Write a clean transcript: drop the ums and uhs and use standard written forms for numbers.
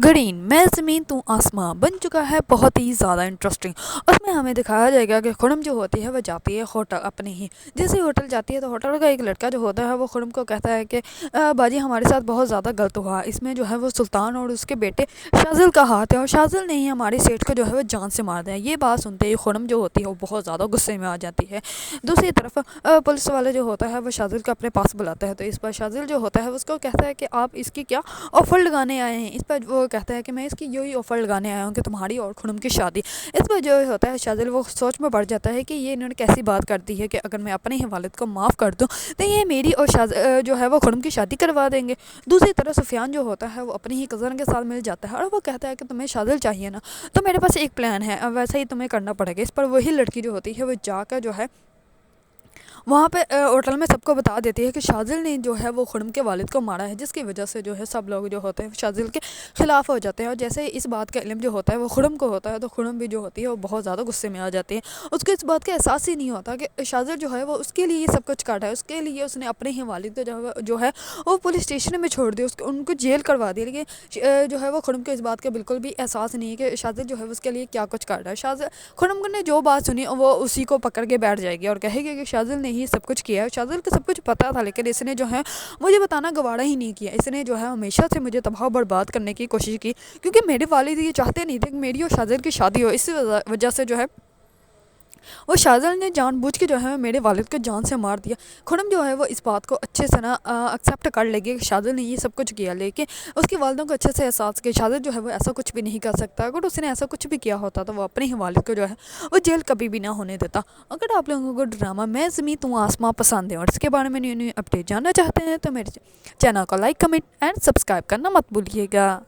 Green میں زمین تو آسماں بن چکا ہے بہت ہی زیادہ انٹرسٹنگ۔ اس میں ہمیں دکھایا جائے گا کہ خرم جو ہوتی ہے وہ جاتی ہے ہوٹل اپنے ہی، جیسے ہوٹل جاتی ہے تو ہوٹل کا ایک لڑکا جو ہوتا ہے وہ خرم کو کہتا ہے کہ باجی ہمارے ساتھ بہت زیادہ غلط ہوا، اس میں جو ہے وہ سلطان اور اس کے بیٹے شازل کا ہاتھ ہے، اور شازل نے ہی ہمارے سیٹھ کو جو ہے وہ جان سے مار دیا۔ یہ بات سنتے ہی خرم جو ہوتی ہے وہ بہت زیادہ غصے میں آ جاتی ہے۔ دوسری طرف پولیس والے جو ہوتا ہے وہ شازل کو اپنے پاس بلاتا ہے، تو اس پر شازل جو ہوتا ہے اس کو کہتا ہے کہ آپ اس کی کیا آفر لگانے آئے ہیں۔ اس پر وہ کہتا ہے کہ میں اس کی یہی آفر لگانے آیا ہوں کہ تمہاری اور خرم کی شادی۔ اس پر جو ہوتا ہے شازل وہ سوچ میں پڑ جاتا ہے کہ یہ انہوں نے کیسی بات کر دی ہے کہ اگر میں اپنے ہی والد کو معاف کر دوں تو یہ میری اور جو ہے وہ خرم کی شادی کروا دیں گے۔ دوسری طرف سفیان جو ہوتا ہے وہ اپنی ہی کزن کے ساتھ مل جاتا ہے اور وہ کہتا ہے کہ تمہیں شازل چاہیے نا، تو میرے پاس ایک پلان ہے، ویسا ہی تمہیں کرنا پڑے گا۔ اس پر وہی لڑکی جو ہوتی ہے وہ جا کر جو ہے وہاں پہ ہوٹل میں سب کو بتا دیتی ہے کہ شازل نے جو ہے وہ خرم کے والد کو مارا ہے، جس کی وجہ سے جو ہے سب لوگ جو ہوتے ہیں شازل کے خلاف ہو جاتے ہیں، اور جیسے اس بات کا علم جو ہوتا ہے وہ خرم کو ہوتا ہے تو خرم بھی جو ہوتی ہے وہ بہت زیادہ غصے میں آ جاتی ہے۔ اس کو اس بات کا احساس ہی نہیں ہوتا کہ شازل جو ہے وہ اس کے لیے یہ سب کچھ کاٹا ہے، اس کے لیے اس نے اپنے ہی والد کو جو ہے وہ پولیس اسٹیشن میں چھوڑ دیا، ان کو جیل کروا دیا، لیکن جو ہے وہ خرم کو اس بات کا بالکل بھی احساس نہیں ہے کہ شازل جو ہے اس کے لیے کیا کچھ کاٹا ہے۔ شازل خرم نے جو بات سنی وہ اسی کو پکڑ کے بیٹھ جائے گی اور کہے گی کہ شازل نے ہی سب کچھ کیا ہے۔ شازل کو سب کچھ پتا تھا لیکن اس نے جو ہے مجھے بتانا گوارا ہی نہیں کیا، اس نے جو ہے ہمیشہ سے مجھے تباہ و برباد کرنے کی کوشش کی، کیونکہ میرے والد یہ چاہتے نہیں تھے کہ میری اور شازل کی شادی ہو۔ اس وجہ سے جو ہے وہ شازل نے جان بوجھ کے جو ہے میرے والد کو جان سے مار دیا۔ خرم جو ہے وہ اس بات کو اچھے سے نا ایکسیپٹ کر لے گی کہ شازل نے یہ سب کچھ کیا، لیکن اس کی والدوں کو اچھے سے احساس کہ شازل جو ہے وہ ایسا کچھ بھی نہیں کر سکتا، اگر اس نے ایسا کچھ بھی کیا ہوتا تو وہ اپنے ہی والد کو جو ہے وہ جیل کبھی بھی نہ ہونے دیتا۔ اگر آپ لوگوں کو ڈرامہ میں زمین تو آسماں پسند ہے اور اس کے بارے میں نیو اپڈیٹ جاننا چاہتے ہیں تو میرے چینل کو لائک کمنٹ اینڈ سبسکرائب کرنا مت بھولیے گا۔